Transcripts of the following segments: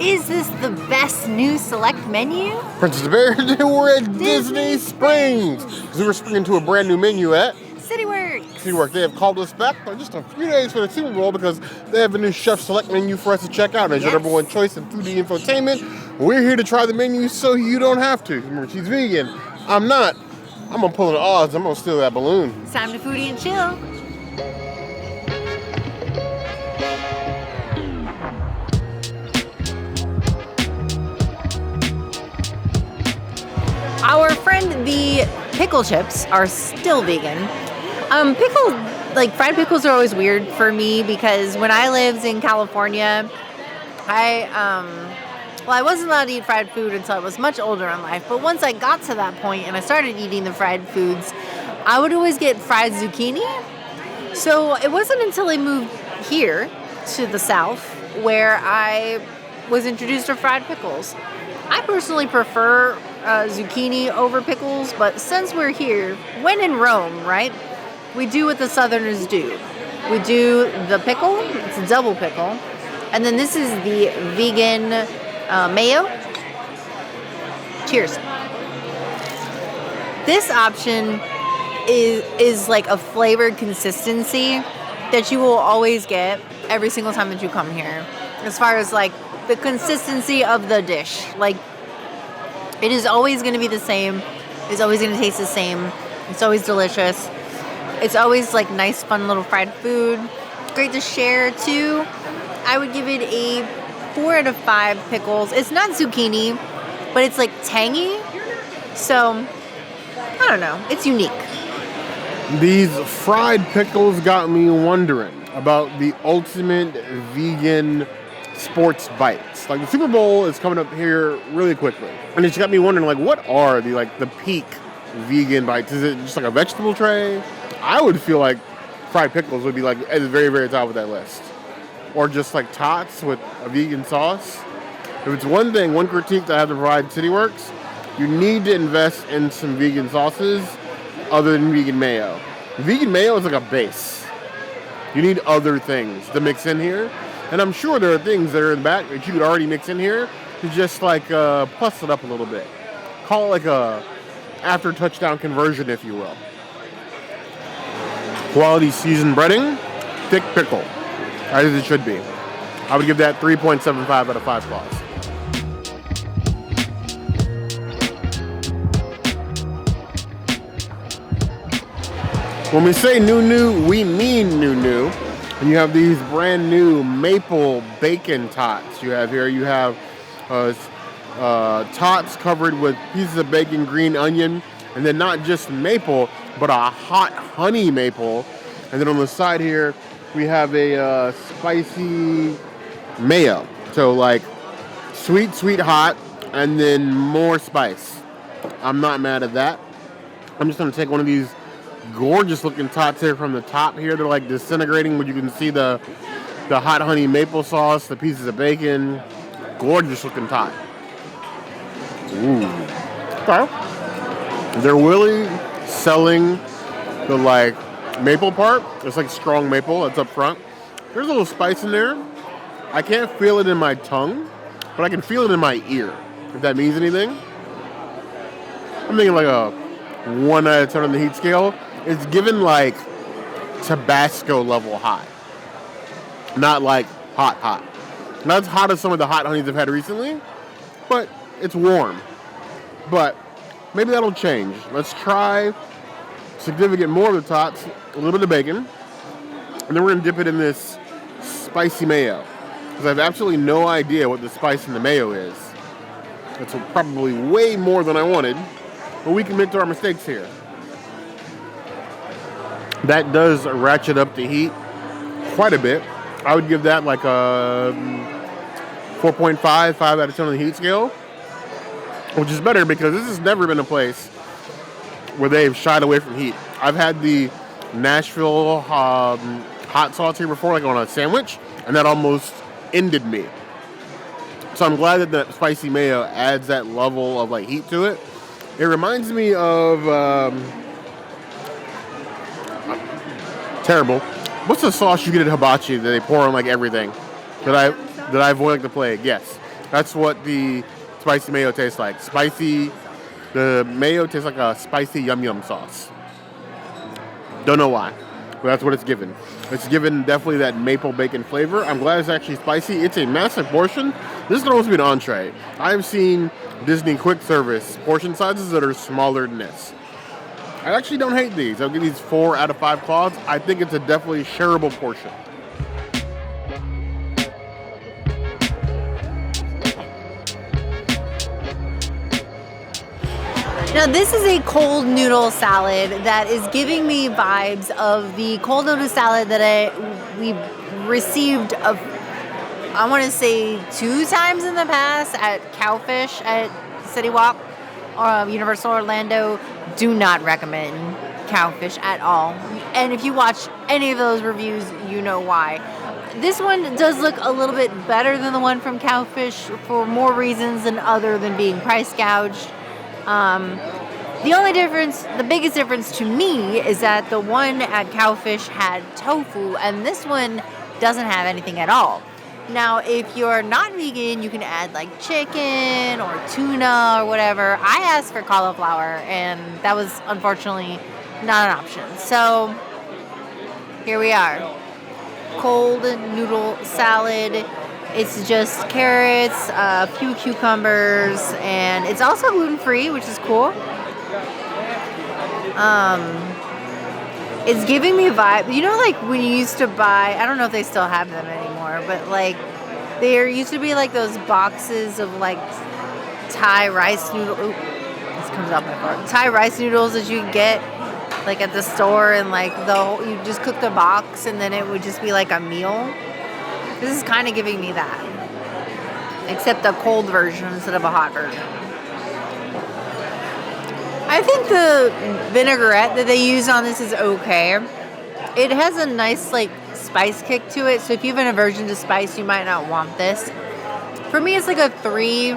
Is this the best new select menu? Princess Bear, we're at Disney Springs. We were springing to a brand new menu at CityWorks. They have called us back for just a few days for the Super Bowl because they have a new chef select menu for us to check out. As your number one choice in foodie infotainment, we're here to try the menu so you don't have to. Remember, she's vegan. I'm not. I'm gonna pull an odds. I'm gonna steal that balloon. It's time to foodie and chill. Our friend, the pickle chips, are still vegan. Fried pickles are always weird for me because when I lived in California, I wasn't allowed to eat fried food until I was much older in life. But once I got to that point and I started eating the fried foods, I would always get fried zucchini. So it wasn't until I moved here to the South where I was introduced to fried pickles. I personally prefer zucchini over pickles, but since we're here, when in Rome, right, we do what the Southerners do. We do the pickle, it's a double pickle, and then this is the vegan mayo. Cheers. This option is like a flavored consistency that you will always get every single time that you come here. As far as like the consistency of the dish, like it is always going to be the same. It's always going to taste the same. It's always delicious. It's always like nice, fun little fried food. Great to share too. I would give it a 4 out of 5 pickles. It's not zucchini, but it's like tangy. So, I don't know. It's unique. These fried pickles got me wondering about the ultimate vegan sports bites. Like the Super Bowl is coming up here really quickly. And it's got me wondering, like, what are the peak vegan bites? Is it just like a vegetable tray? I would feel like fried pickles would be like at the very, very top of that list. Or just like Tots with a vegan sauce. If it's one critique that I have to provide CityWorks, you need to invest in some vegan sauces other than vegan mayo. Vegan mayo is like a base. You need other things to mix in here. And I'm sure there are things that are in the back that you could already mix in here to just like plus it up a little bit. Call it like a after touchdown conversion, if you will. Quality seasoned breading, thick pickle, as it should be. I would give that 3.75 out of 5 claws. When we say new, we mean new. And you have these brand new maple bacon tots you have here. You have tots covered with pieces of bacon, green onion, and then not just maple, but a hot honey maple. And then on the side here, we have a spicy mayo. So like sweet, hot, and then more spice. I'm not mad at that. I'm just going to take one of these gorgeous looking tots here from the top here. They're like disintegrating, but you can see the hot honey maple sauce, the pieces of bacon. Gorgeous looking tot. Ooh. Okay. They're really selling the like maple part. It's like strong maple. It's up front. There's a little spice in there. I can't feel it in my tongue, but I can feel it in my ear, if that means anything. I'm thinking like a 1 out of 10 on the heat scale. It's given like Tabasco level hot. Not like hot. Not as hot as some of the hot honeys I've had recently, but it's warm. But maybe that'll change. Let's try significant more of the tots, a little bit of bacon, and then we're going to dip it in this spicy mayo. Because I have absolutely no idea what the spice in the mayo is. It's probably way more than I wanted, but we can admit to our mistakes here. That does ratchet up the heat quite a bit. I would give that like a 4.5, 5 out of 10 on the heat scale, which is better because this has never been a place where they've shied away from heat. I've had the Nashville hot sauce here before, like on a sandwich, and that almost ended me. So I'm glad that the spicy mayo adds that level of like heat to it. It reminds me of terrible. What's the sauce you get at hibachi that they pour on like everything? That I avoid like the plague? Yes. That's what the spicy mayo tastes like. Spicy. The mayo tastes like a spicy yum yum sauce. Don't know why, but that's what it's given. It's given definitely that maple bacon flavor. I'm glad it's actually spicy. It's a massive portion. This could almost be an entree. I've seen Disney quick service portion sizes that are smaller than this. I actually don't hate these. I'll give these 4 out of 5 claws. I think it's a definitely shareable portion. Now this is a cold noodle salad that is giving me vibes of the cold noodle salad that we received I want to say 2 times in the past at Cowfish at City Walk or Universal Orlando. Do not recommend Cowfish at all. And if you watch any of those reviews, you know why. This one does look a little bit better than the one from Cowfish for more reasons than other than being price gouged. The only difference, the biggest difference to me is that the one at Cowfish had tofu and this one doesn't have anything at all. Now, if you're not vegan, you can add like chicken or tuna or whatever. I asked for cauliflower and that was unfortunately not an option. So here we are. Cold noodle salad. It's just carrots, a few cucumbers, and it's also gluten-free, which is cool. It's giving me a vibe. You know, like when you used to buy, I don't know if they still have them anymore, but like there used to be like those boxes of like Thai rice noodle. Ooh, this comes out my fork. Thai rice noodles that you could get like at the store, and like you just cook the box, and then it would just be like a meal. This is kind of giving me that, except a cold version instead of a hot version. I think the vinaigrette that they use on this is okay. It has a nice like spice kick to it, so if you have an aversion to spice, you might not want this. For me, it's like a 3,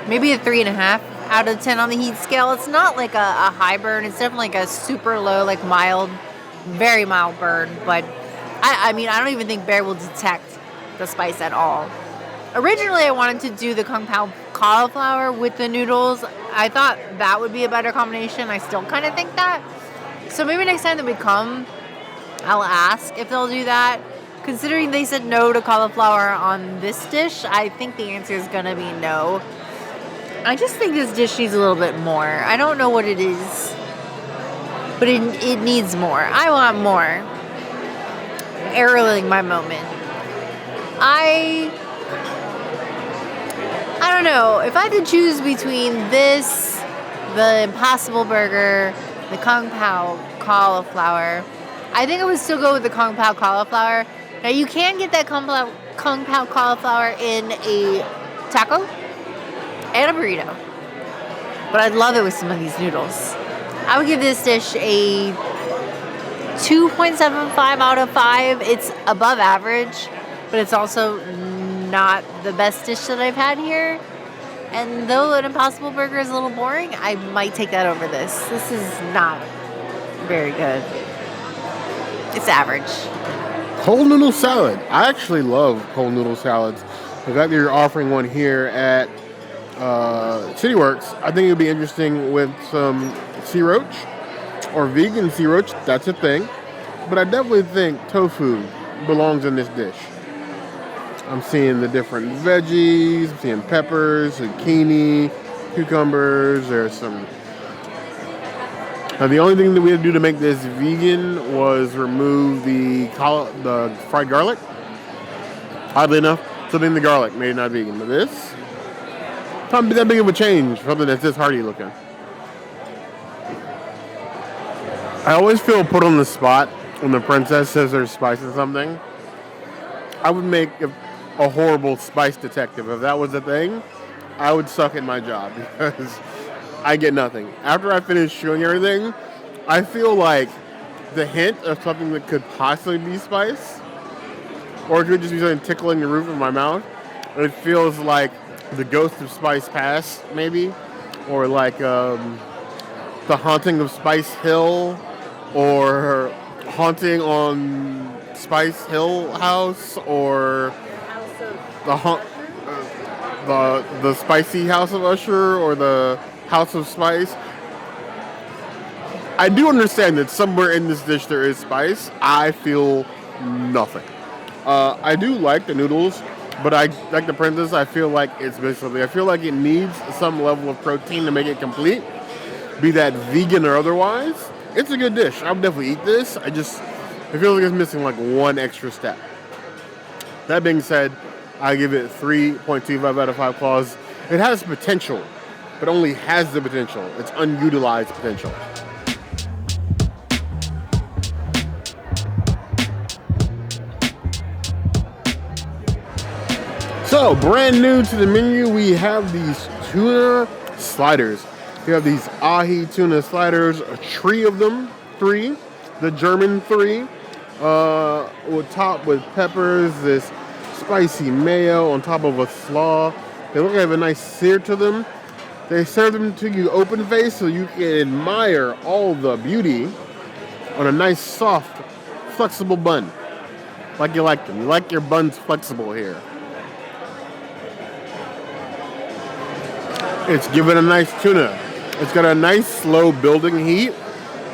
maybe a 3.5 out of 10 on the heat scale. It's not like a high burn. It's definitely like a super low, like mild, very mild burn. But I mean, I don't even think Bear will detect the spice at all. Originally, I wanted to do the Kung Pao cauliflower with the noodles. I thought that would be a better combination. I still kind of think that. So maybe next time that we come, I'll ask if they'll do that. Considering they said no to cauliflower on this dish, I think the answer is going to be no. I just think this dish needs a little bit more. I don't know what it is, but it needs more. I want more. Arrowing my moment. I don't know. If I had to choose between this, the Impossible Burger, the Kung Pao cauliflower, I think I would still go with the Kung Pao cauliflower. Now, you can get that Kung Pao cauliflower in a taco and a burrito. But I'd love it with some of these noodles. I would give this dish a 2.75 out of 5. It's above average, but it's also not the best dish that I've had here. And though an Impossible Burger is a little boring, I might take that over this. This is not very good. It's average. Cold noodle salad. I actually love cold noodle salads. The fact that you're offering one here at CityWorks, I think it would be interesting with some sea roach or vegan sea roach. That's a thing. But I definitely think tofu belongs in this dish. I'm seeing the different veggies. I'm seeing peppers, zucchini, cucumbers. There's some. Now, the only thing that we had to do to make this vegan was remove the fried garlic. Oddly enough, something the garlic made it not vegan. But this, not that big of a change for something that's this hearty looking. I always feel put on the spot when the princess says there's spice in something. I would make a horrible spice detective. If that was a thing, I would suck at my job because I get nothing. After I finish chewing everything, I feel like the hint of something that could possibly be spice, or it could just be something tickling the roof of my mouth. It feels like the ghost of Spice Pass, maybe, or like the haunting of Spice Hill, or haunting on Spice Hill House, or the the spicy House of Usher or the House of Spice. I do understand that somewhere in this dish there is spice. I feel nothing. I do like the noodles, but I like the princess. I feel like it's basically. I feel like it needs some level of protein to make it complete, be that vegan or otherwise. It's a good dish. I'll definitely eat this. I feel like it's missing like one extra step. That being said, I give it 3.25 out of 5 claws. It has potential, but only has the potential. It's unutilized potential. So, brand new to the menu, we have these tuna sliders. We have these ahi tuna sliders, a tree of them, 3, the German 3, topped with peppers, this spicy mayo on top of a slaw. They look like they have a nice sear to them. They serve them to you open face so you can admire all the beauty on a nice, soft, flexible bun. Like you like them. You like your buns flexible here. It's given a nice tuna. It's got a nice slow building heat.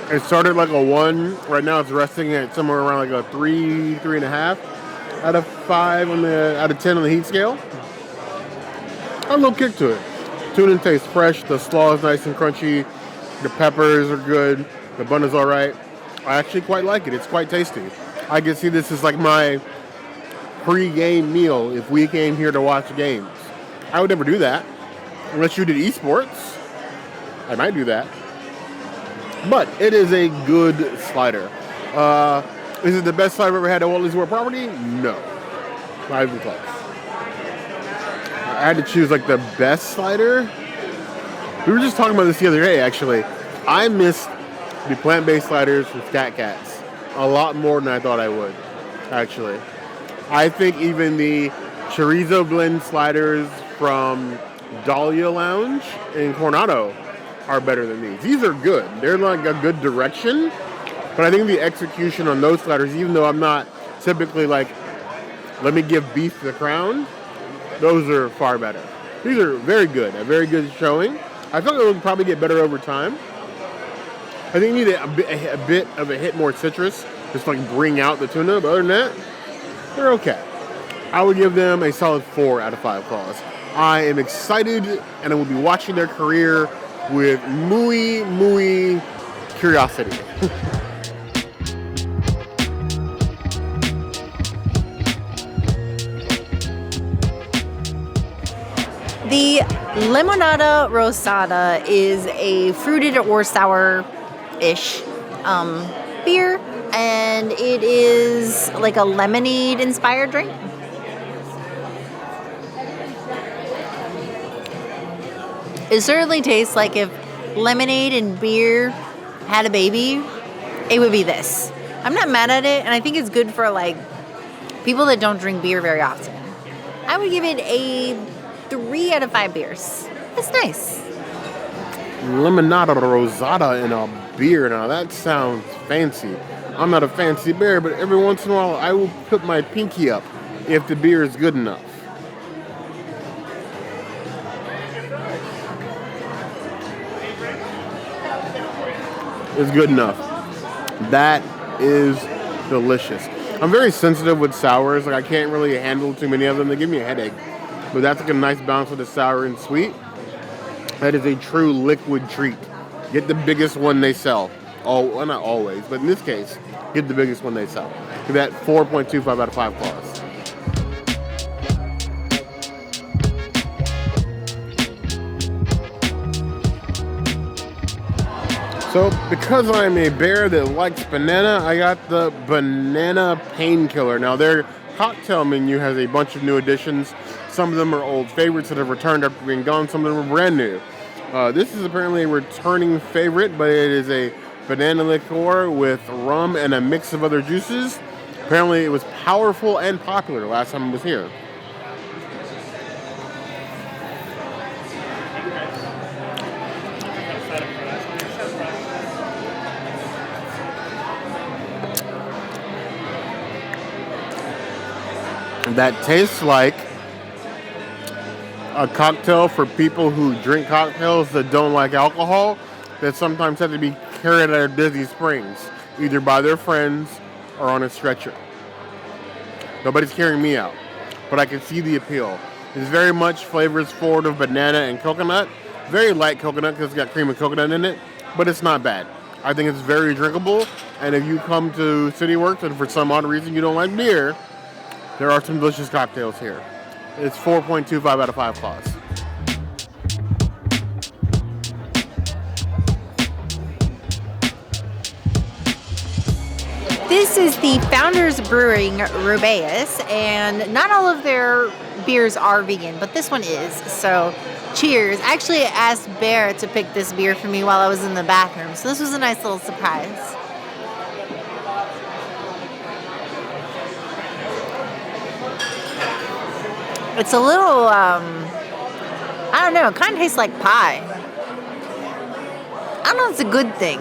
It started like a 1. Right now it's resting at somewhere around like a 3.5 out of 5 out of 10 on the heat scale. A little kick to it. Tuna tastes fresh. The slaw is nice and crunchy. The peppers are good. The bun is all right. I actually quite like it. It's quite tasty. I can see this as like my pre-game meal if we came here to watch games. I would never do that. Unless you did esports, I might do that. But it is a good slider. Is it the best slider I've ever had at Wally's World property? No. Not even close. I had to choose like the best slider. We were just talking about this the other day, actually. I missed the plant-based sliders from Scat Cats a lot more than I thought I would, actually. I think even the chorizo blend sliders from Dahlia Lounge in Coronado are better than these. These are good. They're like a good direction, but I think the execution on those sliders, even though I'm not typically like, let me give beef the crown, those are far better. These are very good, a very good showing. I feel like it would probably get better over time. I think you need a bit of a hit more citrus, just like bring out the tuna, but other than that, they're okay. I would give them a solid 4 out of 5 claws. I am excited, and I will be watching their career with muy curiosity. The Limonada Rosada is a fruited or sour-ish beer, and it is like a lemonade-inspired drink. It certainly tastes like if lemonade and beer had a baby, it would be this. I'm not mad at it, and I think it's good for like people that don't drink beer very often. I would give it a 3 out of 5 beers. It's nice. Limonada Rosada in a beer. Now that sounds fancy. I'm not a fancy bear, but every once in a while I will put my pinky up if the beer is good enough. It's good enough. That is delicious. I'm very sensitive with sours. Like I can't really handle too many of them. They give me a headache. But that's like a nice balance with the sour and sweet. That is a true liquid treat. Get the biggest one they sell. Oh, well, not always, but in this case, get the biggest one they sell. Give that 4.25 out of 5 claws. So, because I'm a bear that likes banana, I got the banana Painkiller. Now, their cocktail menu has a bunch of new additions. Some of them are old favorites that have returned after being gone. Some of them are brand new. This is apparently a returning favorite, but it is a banana liqueur with rum and a mix of other juices. Apparently, it was powerful and popular last time it was here. That tastes like a cocktail for people who drink cocktails that don't like alcohol, that sometimes have to be carried out of Disney Springs, either by their friends or on a stretcher. Nobody's carrying me out, but I can see the appeal. It's very much flavors forward of banana and coconut. Very light coconut because it's got cream and coconut in it, but it's not bad. I think it's very drinkable, and if you come to CityWorks and for some odd reason you don't like beer, there are some delicious cocktails here. It's 4.25 out of 5 claws. This is the Founders Brewing Rubaeus, and not all of their beers are vegan, but this one is, so cheers. I actually asked Bear to pick this beer for me while I was in the bathroom, so this was a nice little surprise. It's a little, I don't know, it kind of tastes like pie. I don't know if it's a good thing.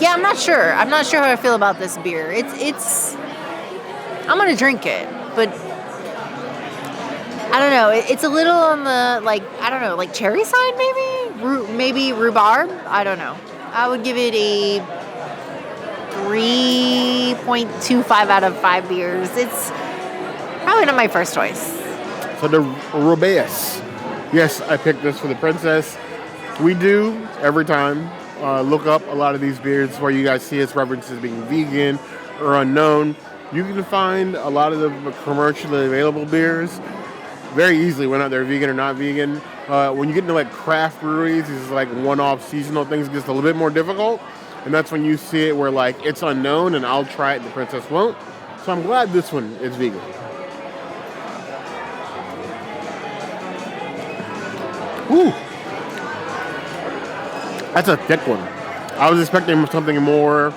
Yeah, I'm not sure. I'm not sure how I feel about this beer. It's I'm gonna drink it, but I don't know. It's a little on the, like, I don't know, like cherry side maybe? Maybe rhubarb? I don't know. I would give it a 3.25 out of 5 beers. It's probably not my first choice. So the Rubaeus. Yes, I picked this for the princess. We do every time look up a lot of these beers where you guys see its references being vegan or unknown. You can find a lot of the commercially available beers very easily, whether they're vegan or not vegan. When you get into like craft breweries, these like one-off seasonal things, it gets a little bit more difficult. And that's when you see it where like it's unknown and I'll try it and the princess won't. So I'm glad this one is vegan. Ooh. That's a thick one. I was expecting something more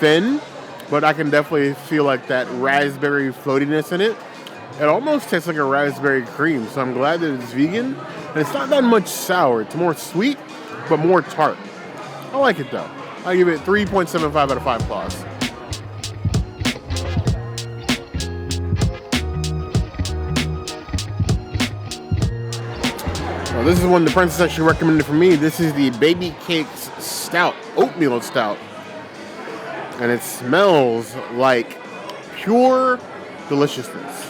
thin, but I can definitely feel like that raspberry floatiness in it. It almost tastes like a raspberry cream, so I'm glad that it's vegan. And it's not that much sour. It's more sweet, but more tart. I like it though. I give it 3.75 out of 5 claws. Well, this is one the princess actually recommended for me. This is the Baby Cakes Stout, oatmeal stout. And it smells like pure deliciousness.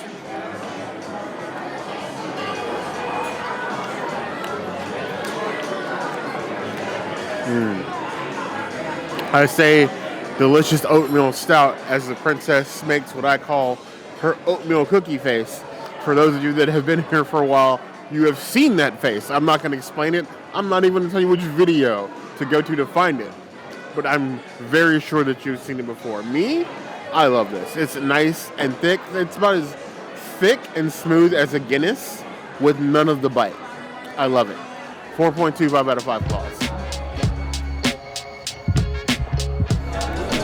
I say delicious oatmeal stout as the princess makes what I call her oatmeal cookie face. For those of you that have been here for a while, you have seen that face. I'm not going to explain it. I'm not even going to tell you which video to go to find it. But I'm very sure that you've seen it before. Me, I love this. It's nice and thick. It's about as thick and smooth as a Guinness with none of the bite. I love it. 4.25 out of 5 claws.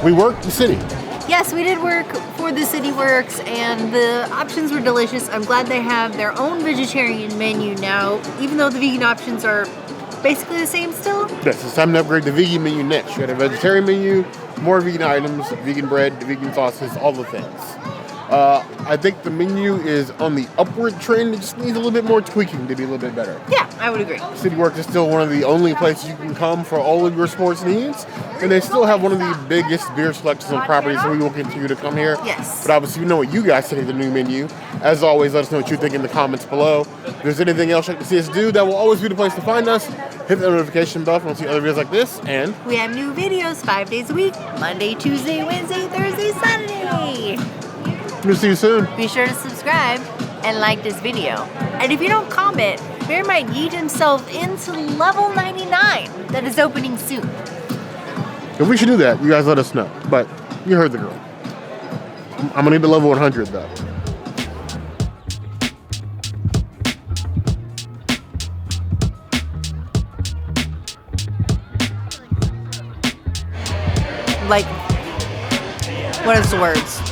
We worked the city. Yes, we did work for the CityWorks, and the options were delicious. I'm glad they have their own vegetarian menu now, even though the vegan options are basically the same still. Yes, it's time to upgrade the vegan menu next. You got a vegetarian menu, more vegan items, vegan bread, vegan sauces, all the things. I think the menu is on the upward trend. It just needs a little bit more tweaking to be a little bit better. Yeah, I would agree. CityWorks is still one of the only places you can come for all of your sports needs. And they still have one of the biggest beer selections on property, so we will continue to come here. Yes. But obviously, we know what you guys think of the new menu. As always, let us know what you think in the comments below. If there's anything else you'd like to see us do, that will always be the place to find us. Hit the notification bell if you want to see other videos like this. And we have new videos 5 days a week, Monday, Tuesday, Wednesday, Thursday, Saturday. we'll see you soon. Be sure to subscribe and like this video. And if you don't comment, Bear might yeet himself into level 99 that is opening soon. If we should do that, you guys let us know. But you heard the girl. I'm going to need the level 100 though. Like, what is the words?